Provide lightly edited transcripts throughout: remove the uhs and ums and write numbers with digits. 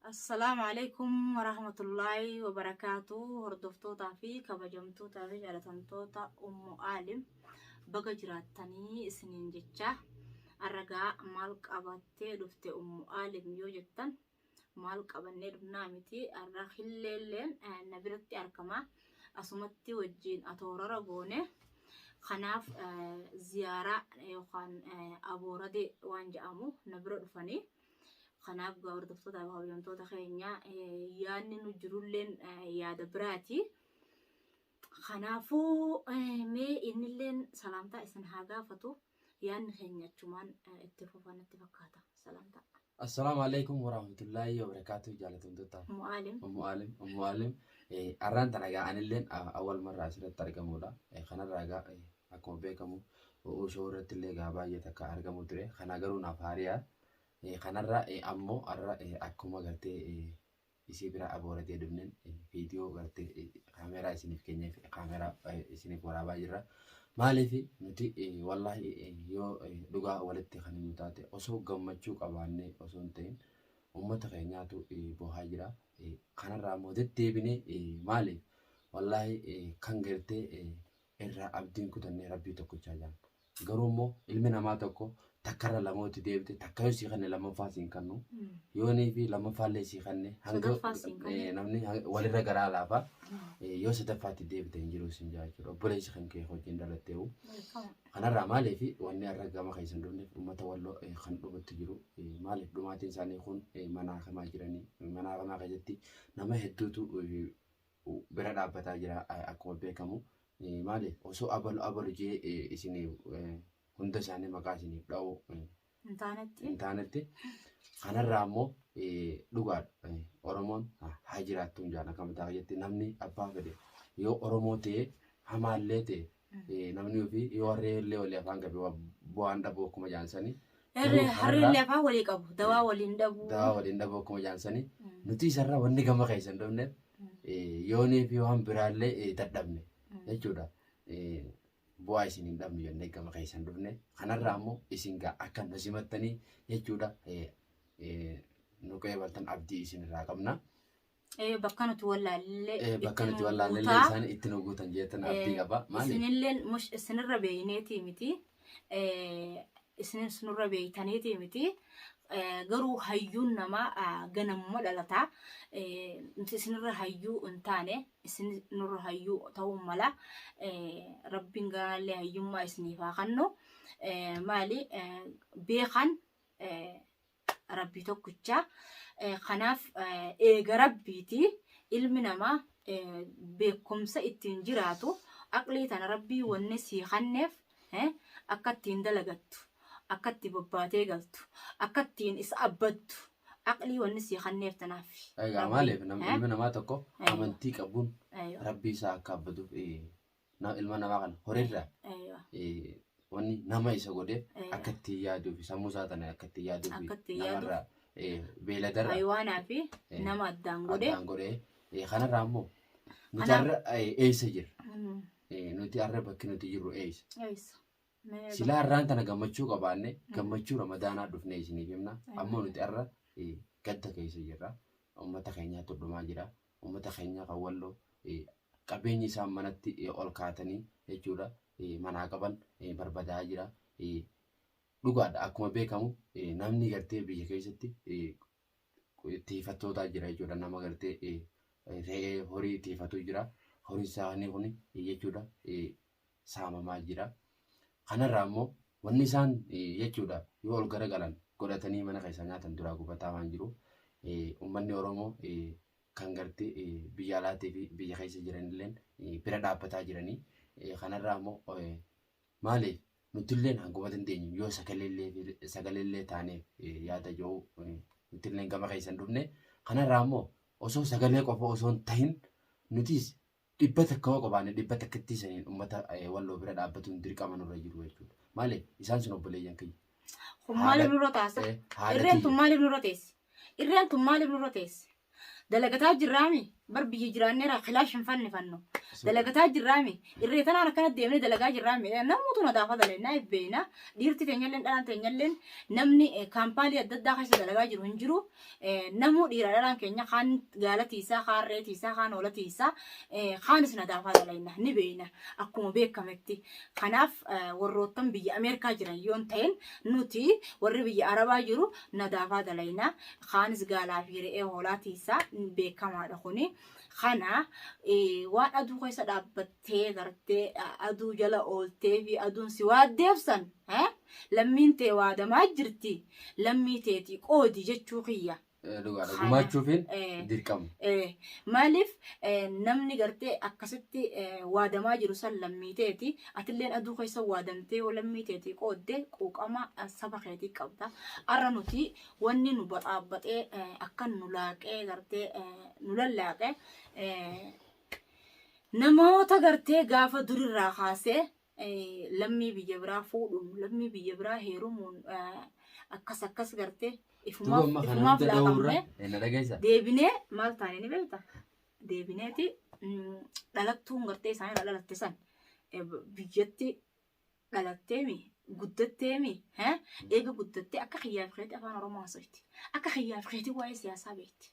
السلام عليكم ورحمة الله وبركاته. هردفتوتا في كبجمتوتا في جالتمتوتا عالم بقى جراتني سنين جتشا الرجاء مالك أبتي دفت عالم يوجتن مالك أبني دبنامتي الرخيل اللين نبرتي أركما أسمتي وجين أتورا رجوني خناف زيارة يوخان أبو ردي وانجامو نبرد فني خناف قاور دفتوتا وهوينتوتا خينيا ياني نجرولين يادا براتي خنافو مي إنلين سلامتا اسن هاغا فتو يان خينيا تشمان اتفوفان اتفكاتا سلامتا. السلام عليكم ورحمة الله وبركاته. جالتون دوتا أم معلم أران تناجا أنيلين أول مرة أسرت ترجع مودا خنا راجع أكون بيكمو وشورت اللي جابا يتكا أرجع مودري خنا جرو نافاريا خنا را أمو أرا أكون مغرتي isi bira abora dia dubnen video garte kamera isinif kenya kamera isinif waraba jira malifi nuti wallahi yo duga walatti khani mutate oso gammachu qabanne oso ntain ummata kenyatu boha jira khana ramodette bine malif wallahi kan garte irra abdin kutanne rabbi tokko chajan garumo ilmi nama tokko takara lamoti debte takayo si khane lama fasin kanu yoni fi lama falle si khane hango namni walira gara lafa yo setafati debte injiru sinja jiro bole si khanke hojin dalatew khana ramale fi wonni arraga ma khaysan donne ummata wallo khan dubat jiru male dumatin sani khun mana khama jirani mana khama khajati nama heddutu bira dabata jira akko bekamu male oso abalu je isini hunda sani makasini dawo intanetti khana ramo lugar oromon hajiratun jana kamta yetti namni abba fede yo oromote hamallete namni fi yo rele wala fanga be boanda bo kuma jansani harille fa wali qabu dawa walin dabu kuma jansani nuti sarra wanni gama kaysan domne yoni fi wan biralle tadabne jechuda buah isinin dam yonne gama kaysan dufne khanarra ammo isinga akan nasimattani jechuda nuko ebaltan abdi isin raqamna bakkanatu wallaale lisan itinogutan jetan abdi qaba mali isinillen mush isinirra beyneti miti isinin sunurra beytaneti miti garuu hayyuun nama ganammo dhalata isinirra hayyuu untaane isinirra hayyuu ta'uu mala rabbiin gaallee hayyummaa isiniifaa kannu maali beekan rabbii tokkicha kanaaf eega rabbiiti ilmi namaa beekumsa ittiin jiraatu aqlii tana rabbii wanni sii kanneef akka ittiin dalagattu akka itti bobbaatee galtu akka ittiin isa abbattu aqlii wanni sii kanneef tanaaf egaa maaliif ilmi namaa tokko amantii qabuun rabbii isaa akka abbatuuf ilma namaa kana horirra wanni nama isa godheef akka ittiin yaaduuf sammuu isaa tana akka ittiin yaaduuf namarraa beeladarra haywaanaa fi nama addaan godhee kanarraa ammoo nuti har'a eessa jirra nuti har'a bakki nuti jirru eessa sila har'aan tana gammachuu qabaanne gammachuu ramadaanaa dhufnee isiniif himna ammoo nuti har'a gadda keessa jirra ummata keenyaa tudhumaa jira ummata keenyaa kan walloo qabeenyi isaan manatti ol kaatanii jechuudha manaa qaban barbadaa jira dhugaadha akkuma beekamu namni gartee biyya keessatti tiifattootaa jira jechuudha nama gartee re'ee horii tiifatu jira horii isaanii kun jechuudha saamamaa jira kanarraa ammoo wanni isaan jechuudha yoo ol garagalan godhatanii mana keessa nyaatan duraa gubataa waan jiru ummanni oromoo kan gartee biyya alaatii fi biyya keessa jiranilleen bira dhaabbataa jiranii kanarraa ammoo maaliif nutilleen hanguma dandeenyu yoo sagaleellee taaneef yaada jiru nutilleen gama keessan dhufne kanarraa ammoo osoo sagalee qofa osoo hin tahin nutis dhibba takka qabaanne dhibba takkatti saniin ummata walloo bira dhaabbatuun dirqama nurra jiru jechuudha maaliif isaan sun obboleeyyan kiyya maaliif nurra taasa irreen tun maaliif nurra teessi دلقتها جرامي بربي جيراني را خلاش فن فنو دلقتها جرامي الريتنا أنا كانت ديمني دلقا جرامي نموت نضافة دلنا يبينا ديرتي تنجلن أنا تنجلن نمني كامبالي الددا خش دلقا جرو نمو ديرا كينيا خان قالتيسا خان ريتيسا خان ولتيسا خان سنضافة دلنا نبينا أكون بيك كمتي خناف وروتم بيجي أمريكا جران يون تين نوتي وري بيجي عربا جرو نضافة دلنا خانس قالا في رئي ولاتيسا بيك كما دخوني خنا waan aduu keessa dhaabbattee gartee aduu jala ooltee fi aduun si waaddeefsan lammiin tee waadamaa jirti lammii teeti qoodi jechuu kiyya. Gumaachuufin dirqama. Maaliif namni gartee akkasitti waadamaa jiru san lammii teeti atilleen aduu keessa waadamtee yoo lammii teeti qooddee quuqama saba keetii qabda. Arra nuti wanni nu baxaabbatee akka nu laaqee gartee nu lallaaqee namoota gartee gaafa durirraa kaasee lammii biyya biraa fuudhuun lammii biyya biraa heerumuun akkas gartee ifumaaf laaqamne deebinee maal taane ni beekta deebineeti dhalattuun gartee isaanii dhalatte san biyyatti dhalatteemi guddatteemi eega guddattee akka xiyyaaf keetii afaan oromoo haasofti akka xiyyaaf keetii waa'ee siyaasaa beekti.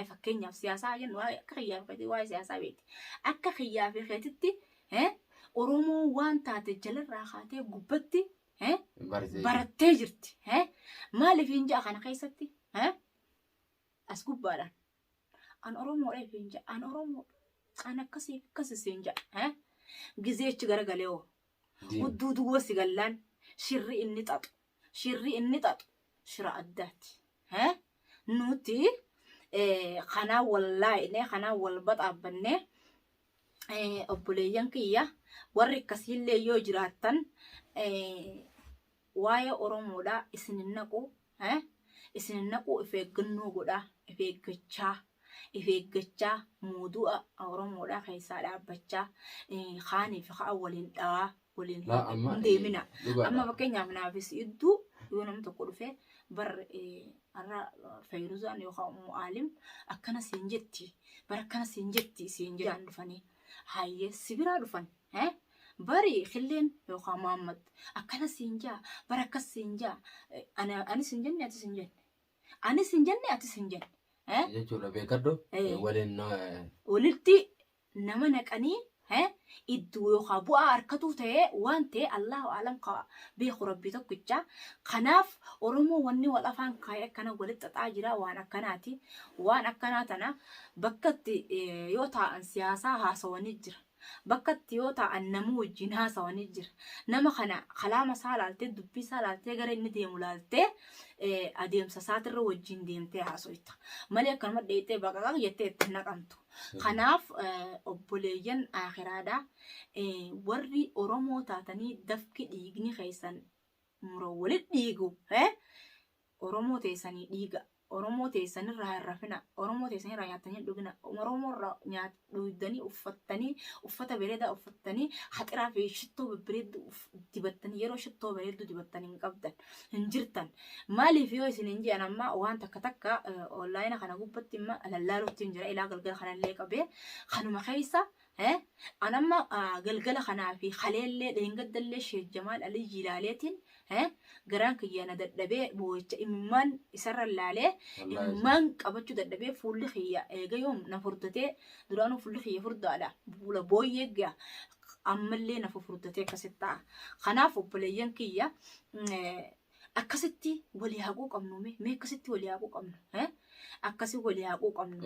Fakkeenyaaf siyaasaa jennu akka xiyyaaf keetii waa'ee siyaasaa beekti. Akka xiyyaaf keetitti oromoo waan taate jalarraa kaatee gubbatti barattee jirti. Maaliif hin ja'a kana keessatti as gubbaadhaan an oromoodhaaf hin ja'a an oromoo an akkasii akkasii hin ja'a gizeechi garagalee oo hudduu duwwa sigallaan shirri inni xaxu shira addaati. Nuti kanaa wallaa'ine kanaa wal baxaabbanne obboleeyyan kiyya warri akkasiillee yoo jiraattan waa'ee oromoodhaa isinin naqu if eeggannoo godhaa if eeggachaa muudu'a oromoodhaa keessaa dhaabbachaa kaaniif haa waliin dhawaa waliin hin deemina. Amma fakkeenyaaf naafis iddoo yoo namni tokko dhufee bar arra fayyiruzaan yookaan mu'aalim akkana siin jetti bar akkana siin jetti siin jedhan dhufanii hayyee sibiraa dhufan bari khilleen yookaan Muhammad akkana siin jaa bar akkas siin jaa ani siin jenne ati siin jenne ani siin jenne ati siin jenne jechuudha beekaddo walitti nama naqanii iddoo yookaan bu'aa harkatuu ta'ee waan ta'e Allahu alam ka beeku rabbii tokkicha kanaaf oromoo wanni wal afaan kaayee akkana walitti xaxaa jira waan akkanaati waan akkanaa tana bakkatti yoo taa'an siyaasaa haasawanii jira bakkatti yoo taa'an nama wajjin haasawanii jira nama kana kalaama isaa laaltee dubbii isaa laaltee gara inni deemu laaltee adeemsa isaatirra wajjin deemtee haasofta malee akkanuma dheettee baqaqaa jettee itti naqamtu. Kanaaf obboleeyyan akhiraadhaa warri oromoo taatanii dafki dhiigni keessan muroo walitti dhiigu oromoo teessanii dhiiga oromoo teessanirraa hin rafina oromoo teessanirraa nyaatanii dhugina oromoorraa dhugdanii uffattanii uffata bareedaa uffattanii haxiraa fi shittoo babbareeddu dibattanii yeroo shittoo bareeddu dibattanii hin qabdan hin jirtan maaliif yoo isin hin jiran amma waan takka onlaayina kana gubbatti imma lallaaluutti hin jira ilaa galgala kanallee qabee kanuma keessa anamma galgala kanaa fi khaleellee dheengaddallee Sheek Jamaal Aliyyi ilaaleetiin garaan kiyyana dadhabee boo'icha imimmaan isarra laalee imimmaan qabachuu dadhabee fuulli kiyya eega yoom na furdatee duraanuu fuulli kiyya furdaadha fuula booyyee gaa ammallee na furdatee akkasitti ta'a. Kanaaf obboleeyyan kiyya akkasitti walii haquu qabnu mee akkasitti walii haquu qabnu akkasii walii haquu qabnu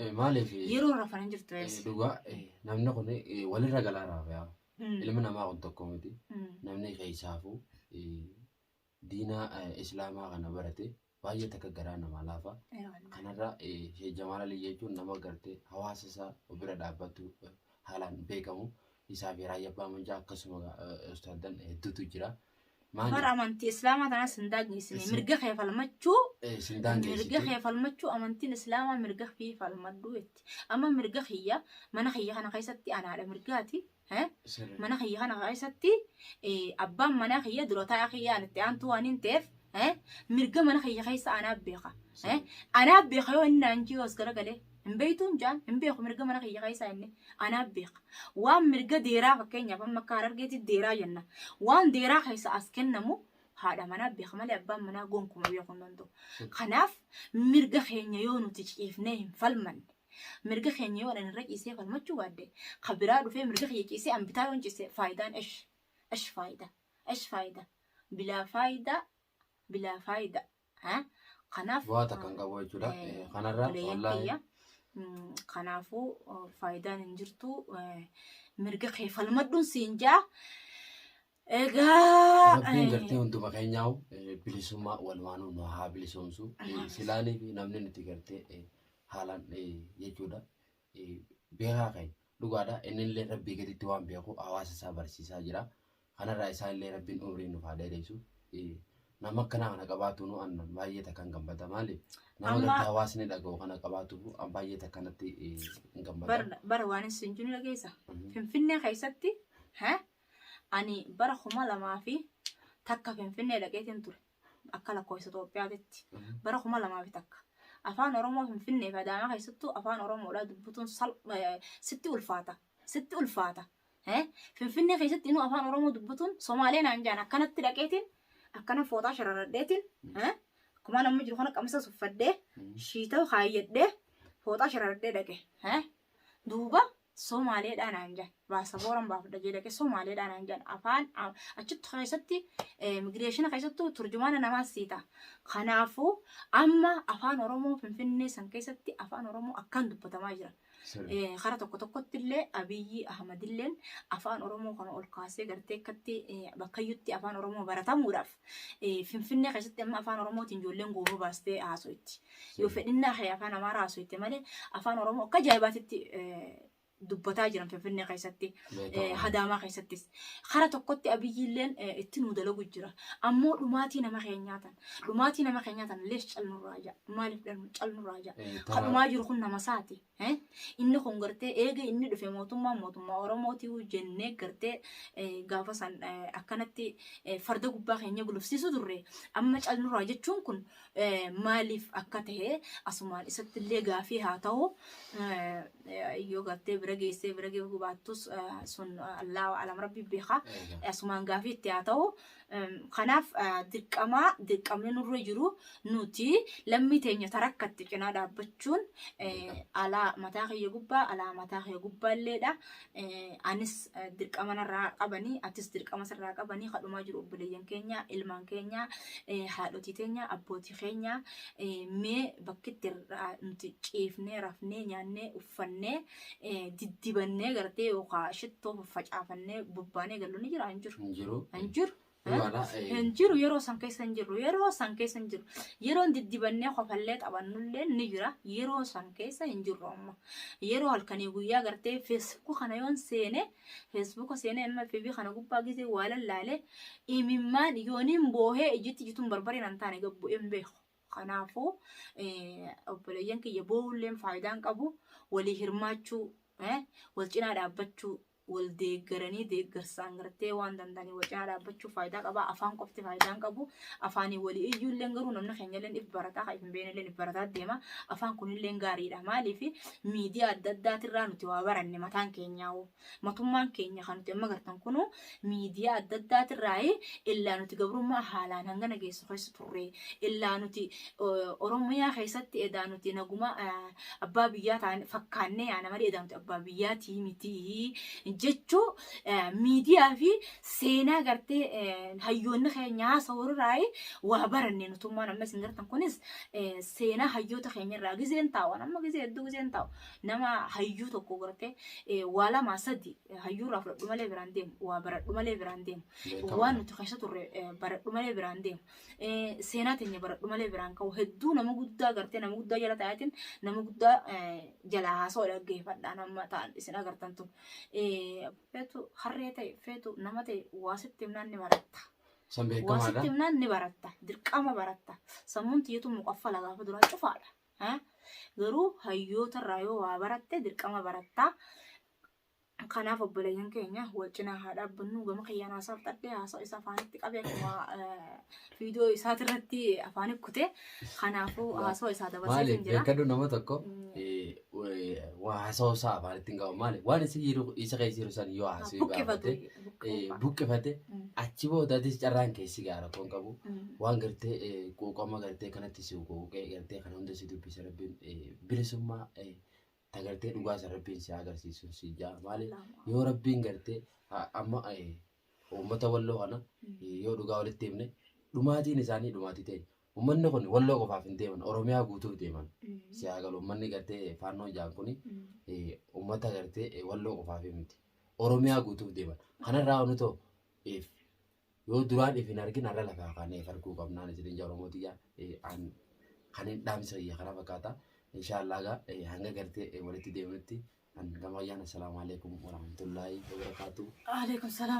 yeroo rafan jirtu dhugaa namni kun walirra galaa raafaa ilmi namaa kun tokko miti namni keessaafuu diina islaamaa kana barate baay'ee takka garaa nama laafa kanarra Sheek Jamaal Aliyyi jechuun nama gartee hawaasa isaa bira dhaabbatu haalaan beekamu isaa fi raayyaa abbaa manjaa akkasuma ustaadan hedduutu jira. Bara amantii islaamaa tanas hin daangeessine mirga kee falmachuu amantiin islaamaa mirga kee falmadhu jetti amma mirga kiyya mana kiyya kana keessatti anaadha mirgaati mana kiyya kana keessatti abbaan mana kiyya dura taa'aa kiyya anitti aantu waan hin ta'eef mirga mana kiyya keessa anaa beeka anaa beeka yoo inni anjii os garagalee hin beektuun jaan hin beeku mirga mana kiyya keessa inni anaa beeka waan mirga deeraa fakkeenyaaf amma akka harargeetti deeraa jenna waan deeraa keessa as kennamu haadha manaa beeka malee abbaan manaa gonkuma beekuu hin danda'u kanaaf mirga keenya yoo nuti ciifnee hin falmanne mirga keenya yoo irra ciisee falmachuu baadde kabiraa dhufee mirga keenya ciisee ambitaa yoo ciisee faayidaan ايش فايدة ايش فايدة بلا فايدة ها قناف واتا كان قبوي جدا قنرا والله قنافو فايدة نجرتو مرقى خيف المدن سينجا ربين قرتي هندو مكينياو بلسوما والوانو نوها بلسومسو سلاني في نمني نتي قرتي حالا يجودا بيها خي لغادا إن اللي ربي قد توان بيخو أواس سابر سيسا جرا أنا رئيسان اللي ربي أمرين نفاده ريسو nama kana kana qabaatu nu annan baay'ee takkan gammada maali nama gadi hawaasni dhaga'u kana qabaatu an baay'ee takkanatti hin gammada bara waan isin jiru dhageessa finfinnee keessatti ani bara 2000 takka finfinnee dhaqeetiin ture akka lakkoofsa Itoophiyaatti bara 2000 takka afaan Oromoo finfinnee fadaama keessattuu afaan Oromoodhaa dubbutuun sitti ulfaata finfinnee keessatti inuu afaan Oromoo dubbutuun Somaalee naan jaan akkanatti dhaqeetiin akkana footaa shararradheetiin akkuma namni jiru kana qamisa suffadhee shiita kaayyadhee footaa shararradhee dhaqe duuba Somaaleedhaan naan jaan baasabooraan baafadha jee dhaqe Somaaleedhaan naan jaan afaan achitti keessatti immigireeshina keessattuu turjumaana namaa siita kanaafuu amma afaan Oromoo finfinnee san keessatti afaan Oromoo akkan dubbatamaa jira خارة تكتكت اللي أبي أحمد اللين أفان أورمو كانوا القاسي قرتي كتي بكيوتي أفان أورمو برتا مورف فين خشت أما أفان أورمو تنجولين جوبو باستي أسويتي يوفدنا خي أفان أمارا أسويتي مالي أفان أورمو كجايباتي دبتا جرام فين خشتي هداما خشتي خارة تكتي أبي اللين اتنو دلو جرا أمو لماتي نما خينياتا ليش المراجع مالف المراجع خدما جرخون نمساتي inni kun gartee eega inni dhufe mootummaa Oromootii jennee gartee gaafa san akkanatti farda gubbaa keenya gulufsiisu turre amma calnurraa jechuun kun maaliif akka ta'e asumaan isatti illee gaafii haa ta'u yoo gartee bira geessee bira gubaattus sun Allahu alam rabbi beeka asumaan gaafii itti haa ta'u kanaaf dirqamni nurra jiru nuti lammii teenya tarakkatti cinaa dhaabbachuun alaa mataa kiyya gubbaa alaa mataa kiyya gubbaa illeedha anis dirqama narraa qabanii atis dirqama sirraa qabanii kadhumaa jiru obboleeyyan keenya ilmaan keenya haadhotii teenya abbootii keenya mee bakkitti nuti ciifnee rafnee nyaannee uffannee diddibannee gartee yookaan shittoo facaafannee bobbaanee galuu ni jira hinjiru Hinjiru yeroo san keessa hinjiru yeroo diddibannee qofallee tapannullee ni jira yeroo san keessa hinjiru amma yeroo halkanii guyyaa gartee Facebook kana yoon seene amma FB kana gubbaa gisee waa lallaalee imimmaan yooniin boohee ijjitti jituun barbareen an taane gabbu'een beeku kanaafuu obboleeyyan kiyya boohulleen faayidaan qabu walii hirmaachuu wal cinaa dhaabbachuu wal deeggaranii deeggarsaan gartee waan danda'anii wal cinaa dhaabbachuu faayidaa qaba afaan qofti faayidaan qabu afaanii walii iyyuullee garuu namni keenyallee dhib barataa kan hin beeknellee dhib barataa deema afaan kunillee gaariidha maaliif miidiyaa adda addaatirraa nuti waa baranne mataan keenyaa matummaan keenya kan nuti amma gartan kunu miidiyaa adda addaatirraa illaa nuti gabrummaa haalaan hangana geessu keessa turre illaa nuti Oromiyaa keessatti edaa nuti naguma abbaa biyyaa ta'an fakkaannee yaana malee edaa nuti abbaa biyyaatii miti jechuu miidiyaa fi seenaa gartee hayyoonni keenyaa sawirraa waa baranne nutummaan amma isin gartan kunis seenaa hayyoota keenyarraa gizeen taa'u amma gizee hedduu gizeen taa'u nama hayyuu tokko gartee waa lama sadi hayyuurraa fudhadhu malee biraan deemu waa baradhu malee biraan deemu waan nuti keessa turre baradhu malee biraan deemu seenaa teenya baradhu malee biraan ka'u hedduu nama guddaa gartee nama guddaa jala taa'atiin nama guddaa jala haasa'u dhaggeeffadhaa nama ta'an isin agartan tun feetu harree ta'e feetu nama ta'e waasitti himnaan ni baratta. Waasitti himnaan ni baratta. Dirqama baratta. Sammuun tiyyatu muqaffala gaafa duraa cufaadha. Garuu hayyoota irraa yoo waa baratte dirqama baratta. kanaaf obboleeyyan keenya wal cinaa haa dhaabbannu gama kiyyaan haasaaf xaddee haasa isa afaanitti qabee akkuma viidiyoo isaatirratti afaan ikkute kanaafuu haasoo isaa dabarsee maaliif jira. beekadhu nama tokko waa haasoo isaa afaanitti hin qabu maaliif waan isa keessa jiru san yoo haasawii baafate buqqifate achi boodaatis carraan keessi gaara kun qabu waan gartee quuqama gartee kanatti si quuqee gartee kana hunda si dubbisa rabbiin bilisummaa tagartee dhugaa isa rabbiin si agarsiisu si jaa maaliif yoo rabbiin gartee amma uummata walloo kana yoo dhugaa walitti himne dhumaatiin isaanii dhumaatii ta'e ummanni kun walloo qofaaf hin deeman oromiyaa guutuuf deeman si agalu ummanni gartee faannoo jaan kuni ummata gartee walloo qofaaf miti oromiyaa guutuuf deeman kanarraa onu ta'u yoo duraan if hin argin har'a lafaa kaanee arguu qabnaan isin ija oromootiyaa kan hin dhaamsa iyya kana fakkaata inshaallah hanga gartee walitti deemnutti gama ayyaana assalaamu alaikum warahmatullaahi wabarakaatuh. Alaikum salaam.